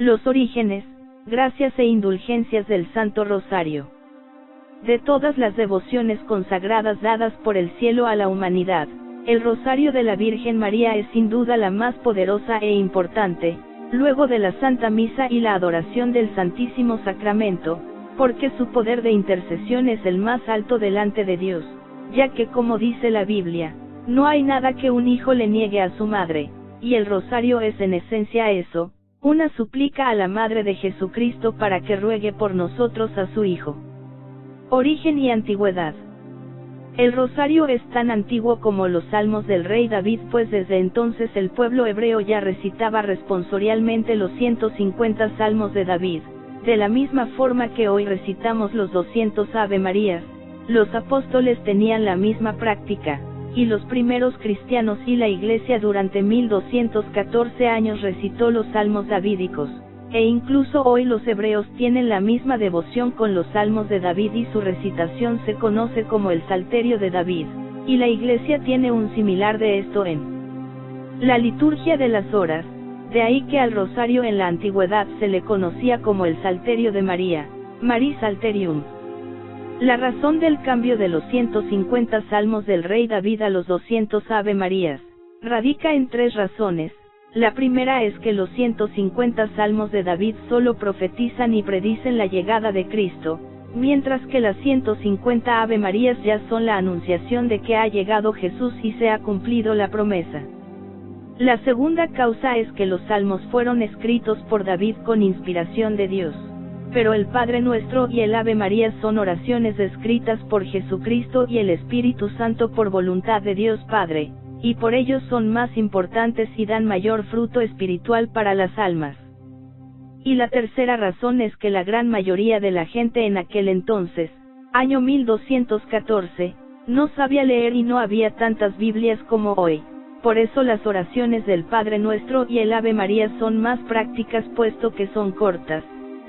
Los orígenes, gracias e indulgencias del Santo Rosario. De todas las devociones consagradas dadas por el cielo a la humanidad, el Rosario de la Virgen María es sin duda la más poderosa e importante, luego de la Santa Misa y la adoración del Santísimo Sacramento, porque su poder de intercesión es el más alto delante de Dios, ya que como dice la Biblia, no hay nada que un hijo le niegue a su madre, y el Rosario es en esencia eso, una súplica a la Madre de Jesucristo para que ruegue por nosotros a su Hijo. Origen y antigüedad. El Rosario es tan antiguo como los salmos del rey David, pues desde entonces el pueblo hebreo ya recitaba responsorialmente los 150 salmos de David, de la misma forma que hoy recitamos los 200 Ave Marías. Los apóstoles tenían la misma práctica, y los primeros cristianos y la Iglesia durante 1214 años recitó los salmos davídicos, e incluso hoy los hebreos tienen la misma devoción con los salmos de David y su recitación se conoce como el Salterio de David, y la Iglesia tiene un similar de esto en la liturgia de las horas, de ahí que al rosario en la antigüedad se le conocía como el Salterio de María, Marie Salterium. La razón del cambio de los 150 salmos del rey David a los 200 Ave Marías, radica en tres razones. La primera es que los 150 salmos de David solo profetizan y predicen la llegada de Cristo, mientras que las 150 Ave Marías ya son la anunciación de que ha llegado Jesús y se ha cumplido la promesa. La segunda causa es que los salmos fueron escritos por David con inspiración de Dios. Pero el Padre Nuestro y el Ave María son oraciones escritas por Jesucristo y el Espíritu Santo por voluntad de Dios Padre, y por ello son más importantes y dan mayor fruto espiritual para las almas. Y la tercera razón es que la gran mayoría de la gente en aquel entonces, año 1214, no sabía leer y no había tantas Biblias como hoy. Por eso las oraciones del Padre Nuestro y el Ave María son más prácticas puesto que son cortas,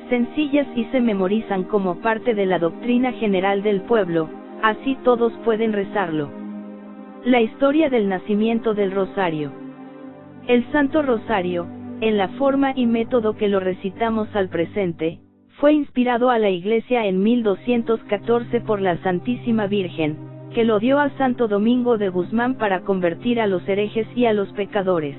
sencillas y se memorizan como parte de la doctrina general del pueblo, así todos pueden rezarlo. La historia del nacimiento del Rosario. El Santo Rosario, en la forma y método que lo recitamos al presente, fue inspirado a la Iglesia en 1214 por la Santísima Virgen, que lo dio a Santo Domingo de Guzmán para convertir a los herejes y a los pecadores.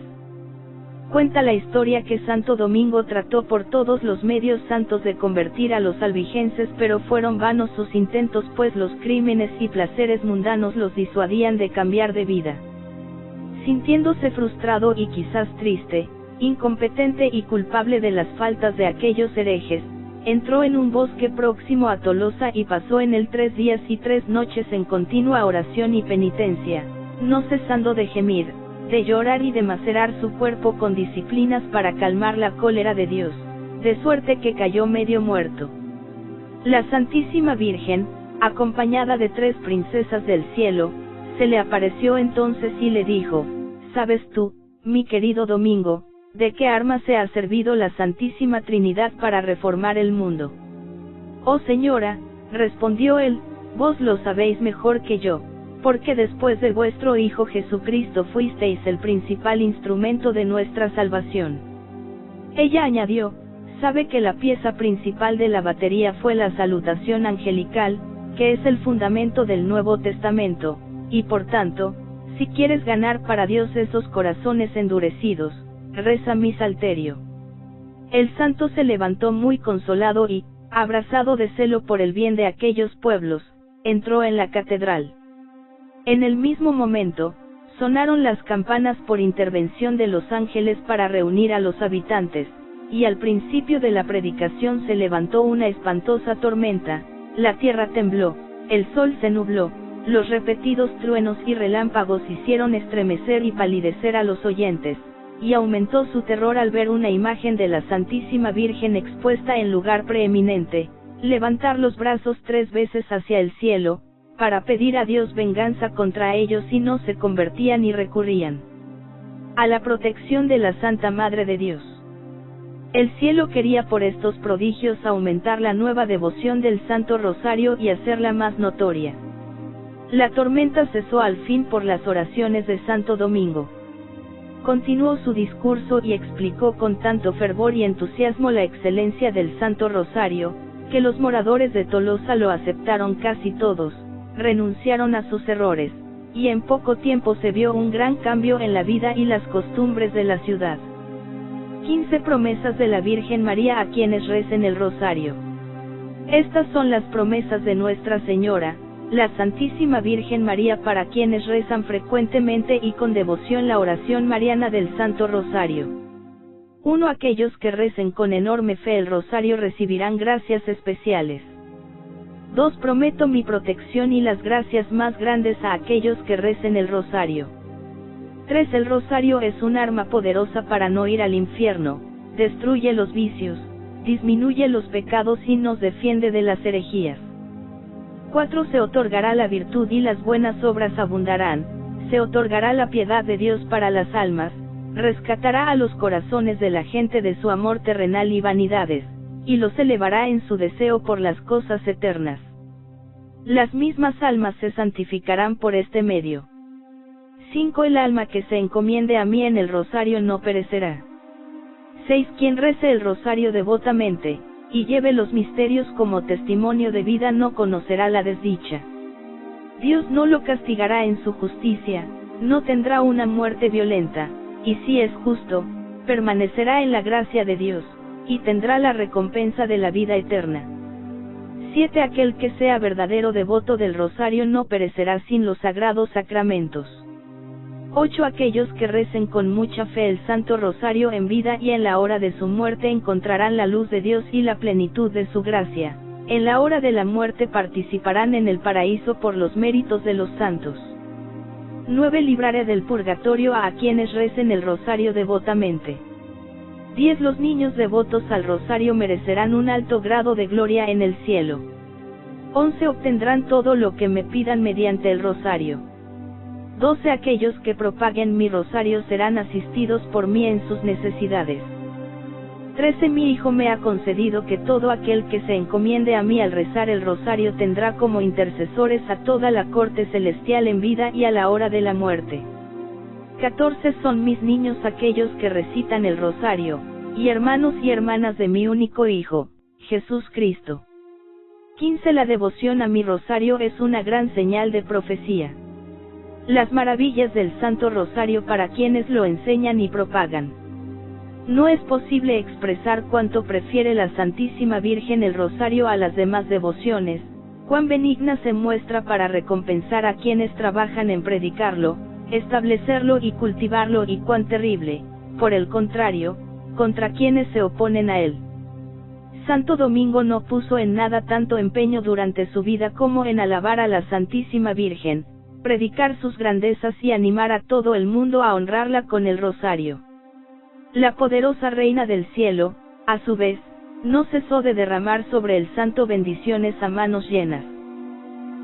Cuenta la historia que Santo Domingo trató por todos los medios santos de convertir a los albigenses, pero fueron vanos sus intentos, pues los crímenes y placeres mundanos los disuadían de cambiar de vida. Sintiéndose frustrado y quizás triste, incompetente y culpable de las faltas de aquellos herejes, entró en un bosque próximo a Tolosa y pasó en él 3 días y 3 noches en continua oración y penitencia, no cesando de gemir, de llorar y de macerar su cuerpo con disciplinas para calmar la cólera de Dios, de suerte que cayó medio muerto. La Santísima Virgen, acompañada de 3 princesas del cielo, se le apareció entonces y le dijo: ¿Sabes tú, mi querido Domingo, de qué arma se ha servido la Santísima Trinidad para reformar el mundo? Oh Señora, respondió él, vos lo sabéis mejor que yo, porque después de vuestro Hijo Jesucristo fuisteis el principal instrumento de nuestra salvación. Ella añadió: sabe que la pieza principal de la batería fue la salutación angelical, que es el fundamento del Nuevo Testamento, y por tanto, si quieres ganar para Dios esos corazones endurecidos, reza mi salterio. El santo se levantó muy consolado y, abrazado de celo por el bien de aquellos pueblos, entró en la catedral. En el mismo momento, sonaron las campanas por intervención de los ángeles para reunir a los habitantes, y al principio de la predicación se levantó una espantosa tormenta, la tierra tembló, el sol se nubló, los repetidos truenos y relámpagos hicieron estremecer y palidecer a los oyentes, y aumentó su terror al ver una imagen de la Santísima Virgen expuesta en lugar preeminente, levantar los brazos 3 veces hacia el cielo, para pedir a Dios venganza contra ellos si no se convertían y recurrían a la protección de la Santa Madre de Dios. El cielo quería por estos prodigios aumentar la nueva devoción del Santo Rosario y hacerla más notoria. La tormenta cesó al fin por las oraciones de Santo Domingo. Continuó su discurso y explicó con tanto fervor y entusiasmo la excelencia del Santo Rosario, que los moradores de Tolosa lo aceptaron casi todos, renunciaron a sus errores, y en poco tiempo se vio un gran cambio en la vida y las costumbres de la ciudad. 15 promesas de la Virgen María a quienes recen el Rosario. Estas son las promesas de Nuestra Señora, la Santísima Virgen María, para quienes rezan frecuentemente y con devoción la oración mariana del Santo Rosario. 1. Aquellos que recen con enorme fe el Rosario recibirán gracias especiales. 2. Prometo mi protección y las gracias más grandes a aquellos que recen el Rosario. 3. El Rosario es un arma poderosa para no ir al infierno, destruye los vicios, disminuye los pecados y nos defiende de las herejías. 4. Se otorgará la virtud y las buenas obras abundarán, se otorgará la piedad de Dios para las almas, rescatará a los corazones de la gente de su amor terrenal y vanidades, y los elevará en su deseo por las cosas eternas. Las mismas almas se santificarán por este medio. 5. El alma que se encomiende a mí en el Rosario no perecerá. 6. Quien rece el Rosario devotamente, y lleve los misterios como testimonio de vida no conocerá la desdicha. Dios no lo castigará en su justicia, no tendrá una muerte violenta, y si es justo, permanecerá en la gracia de Dios, y tendrá la recompensa de la vida eterna. 7. Aquel que sea verdadero devoto del Rosario no perecerá sin los sagrados sacramentos. 8. Aquellos que recen con mucha fe el Santo Rosario en vida y en la hora de su muerte encontrarán la luz de Dios y la plenitud de su gracia, en la hora de la muerte participarán en el paraíso por los méritos de los santos. 9. Libraré del purgatorio a quienes recen el Rosario devotamente. 10. Los niños devotos al Rosario merecerán un alto grado de gloria en el cielo. 11. Obtendrán todo lo que me pidan mediante el Rosario. 12. Aquellos que propaguen mi Rosario serán asistidos por mí en sus necesidades. 13. Mi Hijo me ha concedido que todo aquel que se encomiende a mí al rezar el Rosario tendrá como intercesores a toda la corte celestial en vida y a la hora de la muerte. 14. Son mis niños aquellos que recitan el Rosario, y hermanos y hermanas de mi único Hijo, Jesús Cristo. 15. La devoción a mi Rosario es una gran señal de profecía. Las maravillas del Santo Rosario para quienes lo enseñan y propagan. No es posible expresar cuánto prefiere la Santísima Virgen el Rosario a las demás devociones, cuán benigna se muestra para recompensar a quienes trabajan en predicarlo, establecerlo y cultivarlo, y cuán terrible, por el contrario, contra quienes se oponen a él. Santo Domingo no puso en nada tanto empeño durante su vida como en alabar a la Santísima Virgen, predicar sus grandezas y animar a todo el mundo a honrarla con el Rosario. La poderosa Reina del Cielo, a su vez, no cesó de derramar sobre el santo bendiciones a manos llenas.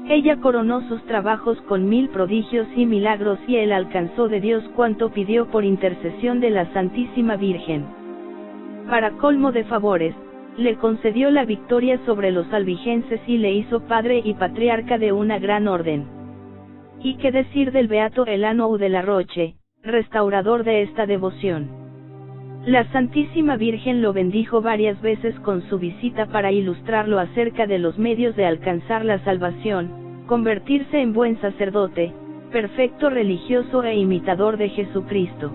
Ella coronó sus trabajos con 1000 prodigios y milagros y él alcanzó de Dios cuanto pidió por intercesión de la Santísima Virgen. Para colmo de favores, le concedió la victoria sobre los albigenses y le hizo padre y patriarca de una gran orden. ¿Y qué decir del beato Elano de la Roche, restaurador de esta devoción? La Santísima Virgen lo bendijo varias veces con su visita para ilustrarlo acerca de los medios de alcanzar la salvación, convertirse en buen sacerdote, perfecto religioso e imitador de Jesucristo.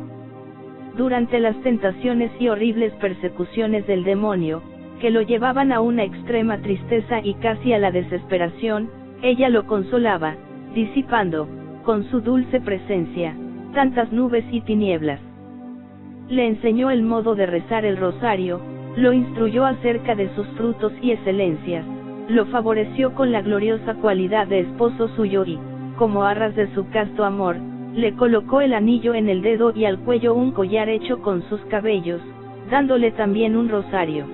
Durante las tentaciones y horribles persecuciones del demonio, que lo llevaban a una extrema tristeza y casi a la desesperación, ella lo consolaba, disipando, con su dulce presencia, tantas nubes y tinieblas. Le enseñó el modo de rezar el Rosario, lo instruyó acerca de sus frutos y excelencias, lo favoreció con la gloriosa cualidad de esposo suyo y, como arras de su casto amor, le colocó el anillo en el dedo y al cuello un collar hecho con sus cabellos, dándole también un rosario.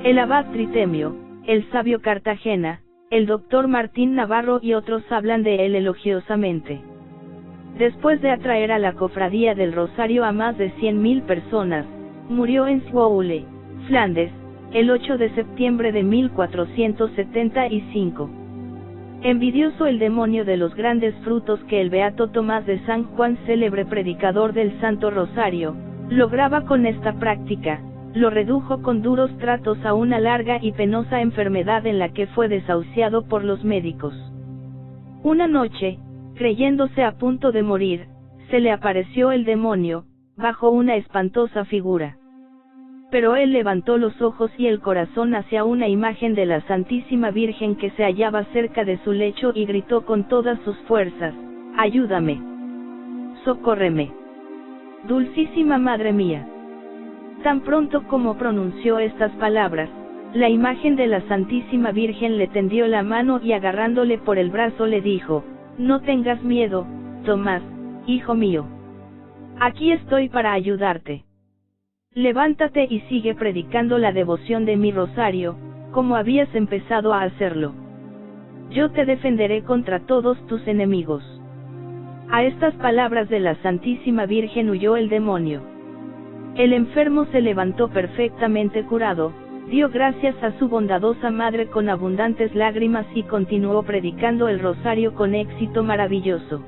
El abad Tritemio, el sabio Cartagena, el doctor Martín Navarro y otros hablan de él elogiosamente. Después de atraer a la cofradía del Rosario a más de 100.000 personas, murió en Zwolle, Flandes, el 8 de septiembre de 1475. Envidioso el demonio de los grandes frutos que el beato Tomás de San Juan, célebre predicador del Santo Rosario, lograba con esta práctica, lo redujo con duros tratos a una larga y penosa enfermedad en la que fue desahuciado por los médicos. Una noche, creyéndose a punto de morir, se le apareció el demonio, bajo una espantosa figura. Pero él levantó los ojos y el corazón hacia una imagen de la Santísima Virgen que se hallaba cerca de su lecho y gritó con todas sus fuerzas: «Ayúdame. Socórreme. Dulcísima Madre mía». Tan pronto como pronunció estas palabras, la imagen de la Santísima Virgen le tendió la mano y agarrándole por el brazo le dijo: «No tengas miedo, Tomás, hijo mío. Aquí estoy para ayudarte. Levántate y sigue predicando la devoción de mi rosario, como habías empezado a hacerlo. Yo te defenderé contra todos tus enemigos». A estas palabras de la Santísima Virgen huyó el demonio. El enfermo se levantó perfectamente curado, dio gracias a su bondadosa madre con abundantes lágrimas y continuó predicando el rosario con éxito maravilloso.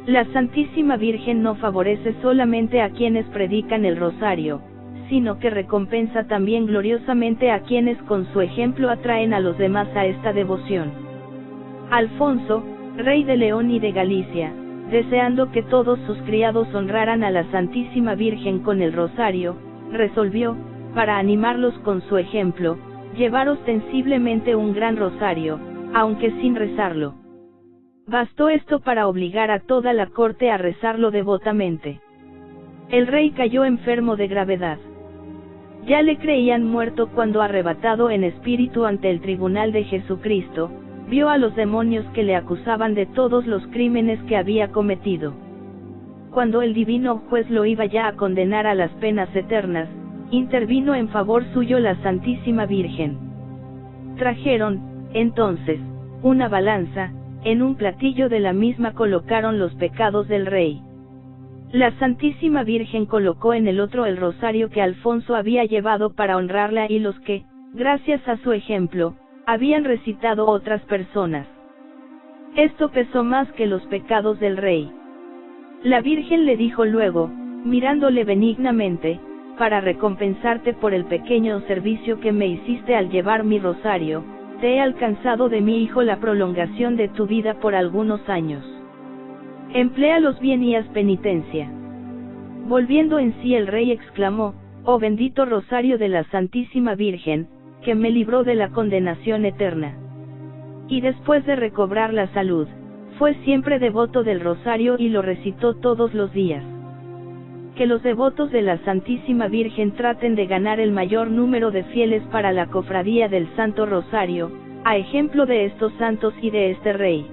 La Santísima Virgen no favorece solamente a quienes predican el rosario, sino que recompensa también gloriosamente a quienes con su ejemplo atraen a los demás a esta devoción. Alfonso, rey de León y de Galicia, deseando que todos sus criados honraran a la Santísima Virgen con el rosario, resolvió, para animarlos con su ejemplo, llevar ostensiblemente un gran rosario, aunque sin rezarlo. Bastó esto para obligar a toda la corte a rezarlo devotamente. El rey cayó enfermo de gravedad. Ya le creían muerto cuando, arrebatado en espíritu ante el tribunal de Jesucristo, vio a los demonios que le acusaban de todos los crímenes que había cometido. Cuando el divino juez lo iba ya a condenar a las penas eternas, intervino en favor suyo la Santísima Virgen. Trajeron, entonces, una balanza, en un platillo de la misma colocaron los pecados del rey. La Santísima Virgen colocó en el otro el rosario que Alfonso había llevado para honrarla y los que, gracias a su ejemplo, habían recitado otras personas. Esto pesó más que los pecados del rey. La Virgen le dijo luego, mirándole benignamente: «Para recompensarte por el pequeño servicio que me hiciste al llevar mi rosario, te he alcanzado de mi hijo la prolongación de tu vida por algunos años. Empléalos bien y haz penitencia». Volviendo en sí el rey exclamó: «Oh bendito rosario de la Santísima Virgen, que me libró de la condenación eterna». Y después de recobrar la salud, fue siempre devoto del rosario y lo recitó todos los días. Que los devotos de la Santísima Virgen traten de ganar el mayor número de fieles para la cofradía del Santo Rosario, a ejemplo de estos santos y de este rey.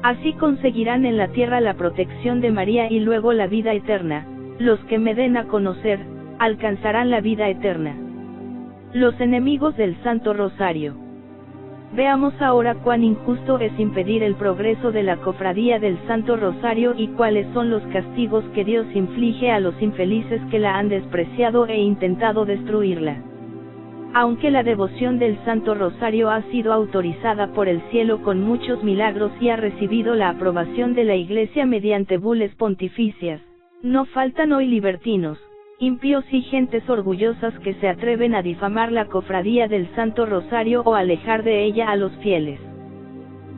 Así conseguirán en la tierra la protección de María y luego la vida eterna. Los que me den a conocer, alcanzarán la vida eterna. Los enemigos del Santo Rosario. Veamos ahora cuán injusto es impedir el progreso de la cofradía del Santo Rosario y cuáles son los castigos que Dios inflige a los infelices que la han despreciado e intentado destruirla. Aunque la devoción del Santo Rosario ha sido autorizada por el cielo con muchos milagros y ha recibido la aprobación de la Iglesia mediante bulas pontificias, no faltan hoy libertinos, impíos y gentes orgullosas que se atreven a difamar la cofradía del Santo Rosario o alejar de ella a los fieles.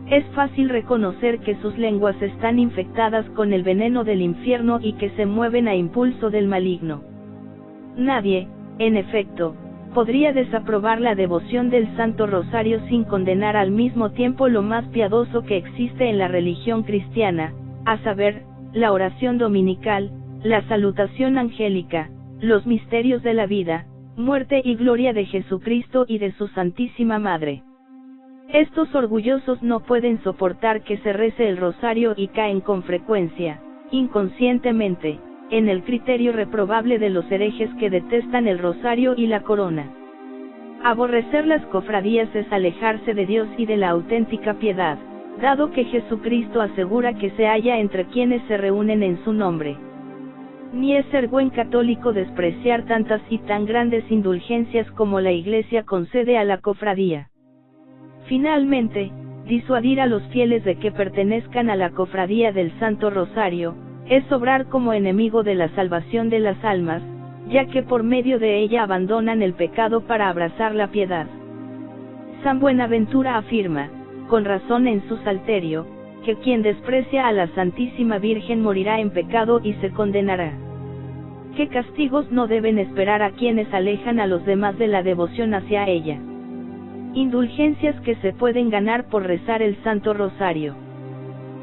Es fácil reconocer que sus lenguas están infectadas con el veneno del infierno y que se mueven a impulso del maligno. Nadie, en efecto, podría desaprobar la devoción del Santo Rosario sin condenar al mismo tiempo lo más piadoso que existe en la religión cristiana, a saber, la oración dominical, la salutación angélica, los misterios de la vida, muerte y gloria de Jesucristo y de su Santísima Madre. Estos orgullosos no pueden soportar que se rece el rosario y caen con frecuencia, inconscientemente, en el criterio reprobable de los herejes que detestan el rosario y la corona. Aborrecer las cofradías es alejarse de Dios y de la auténtica piedad, dado que Jesucristo asegura que se halla entre quienes se reúnen en su nombre. Ni es ser buen católico despreciar tantas y tan grandes indulgencias como la Iglesia concede a la cofradía. Finalmente, disuadir a los fieles de que pertenezcan a la cofradía del Santo Rosario, es obrar como enemigo de la salvación de las almas, ya que por medio de ella abandonan el pecado para abrazar la piedad. San Buenaventura afirma, con razón en su Salterio, que quien desprecia a la Santísima Virgen morirá en pecado y se condenará. ¿Qué castigos no deben esperar a quienes alejan a los demás de la devoción hacia ella? Indulgencias que se pueden ganar por rezar el Santo Rosario.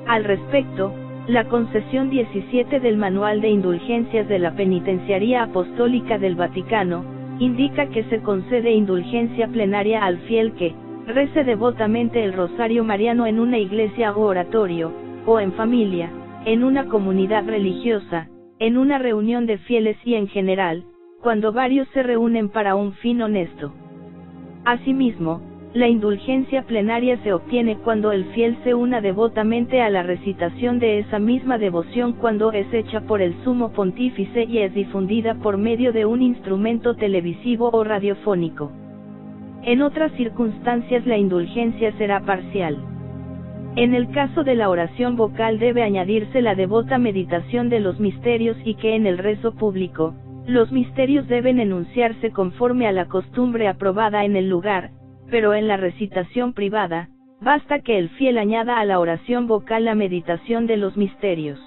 Al respecto, la concesión 17 del Manual de Indulgencias de la Penitenciaría Apostólica del Vaticano, indica que se concede indulgencia plenaria al fiel que rece devotamente el Rosario Mariano en una iglesia o oratorio, o en familia, en una comunidad religiosa, en una reunión de fieles y en general, cuando varios se reúnen para un fin honesto. Asimismo, la indulgencia plenaria se obtiene cuando el fiel se una devotamente a la recitación de esa misma devoción cuando es hecha por el Sumo Pontífice y es difundida por medio de un instrumento televisivo o radiofónico. En otras circunstancias la indulgencia será parcial. En el caso de la oración vocal debe añadirse la devota meditación de los misterios y que en el rezo público, los misterios deben enunciarse conforme a la costumbre aprobada en el lugar, pero en la recitación privada, basta que el fiel añada a la oración vocal la meditación de los misterios.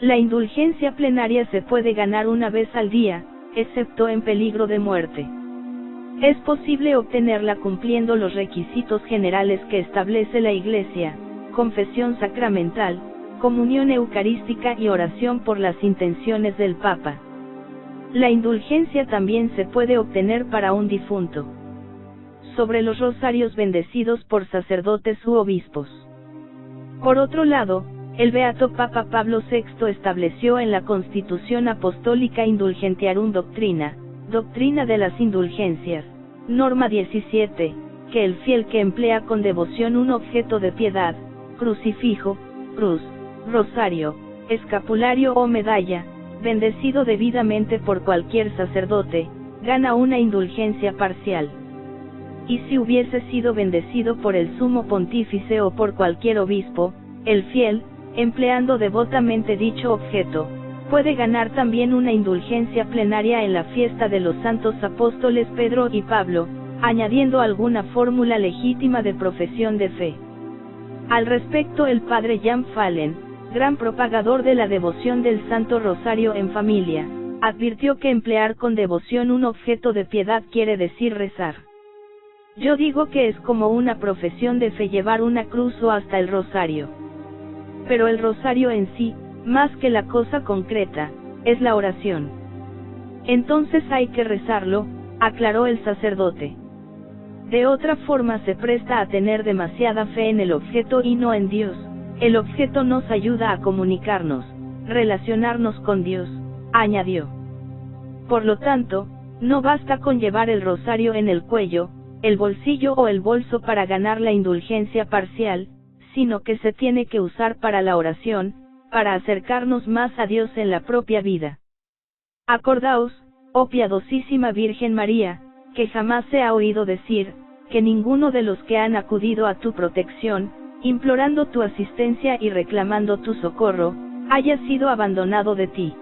La indulgencia plenaria se puede ganar una vez al día, excepto en peligro de muerte. Es posible obtenerla cumpliendo los requisitos generales que establece la Iglesia: confesión sacramental, comunión eucarística y oración por las intenciones del Papa. La indulgencia también se puede obtener para un difunto. Sobre los rosarios bendecidos por sacerdotes u obispos. Por otro lado, el Beato Papa Pablo VI estableció en la Constitución Apostólica Indulgentiarum Doctrina, Doctrina de las Indulgencias, norma 17, que el fiel que emplea con devoción un objeto de piedad, crucifijo, cruz, rosario, escapulario o medalla, bendecido debidamente por cualquier sacerdote, gana una indulgencia parcial. Y si hubiese sido bendecido por el Sumo Pontífice o por cualquier obispo, el fiel, empleando devotamente dicho objeto, puede ganar también una indulgencia plenaria en la fiesta de los santos apóstoles Pedro y Pablo, añadiendo alguna fórmula legítima de profesión de fe. Al respecto, el padre Jan Fallen, gran propagador de la devoción del Santo Rosario en familia, advirtió que emplear con devoción un objeto de piedad quiere decir rezar. Yo digo que es como una profesión de fe llevar una cruz o hasta el rosario. Pero el rosario en sí, más que la cosa concreta, es la oración. Entonces hay que rezarlo, aclaró el sacerdote. De otra forma se presta a tener demasiada fe en el objeto y no en Dios. El objeto nos ayuda a comunicarnos, relacionarnos con Dios, añadió. Por lo tanto, no basta con llevar el rosario en el cuello, el bolsillo o el bolso para ganar la indulgencia parcial, sino que se tiene que usar para la oración, para acercarnos más a Dios en la propia vida. Acordaos, oh piadosísima Virgen María, que jamás se ha oído decir, que ninguno de los que han acudido a tu protección, implorando tu asistencia y reclamando tu socorro, haya sido abandonado de ti.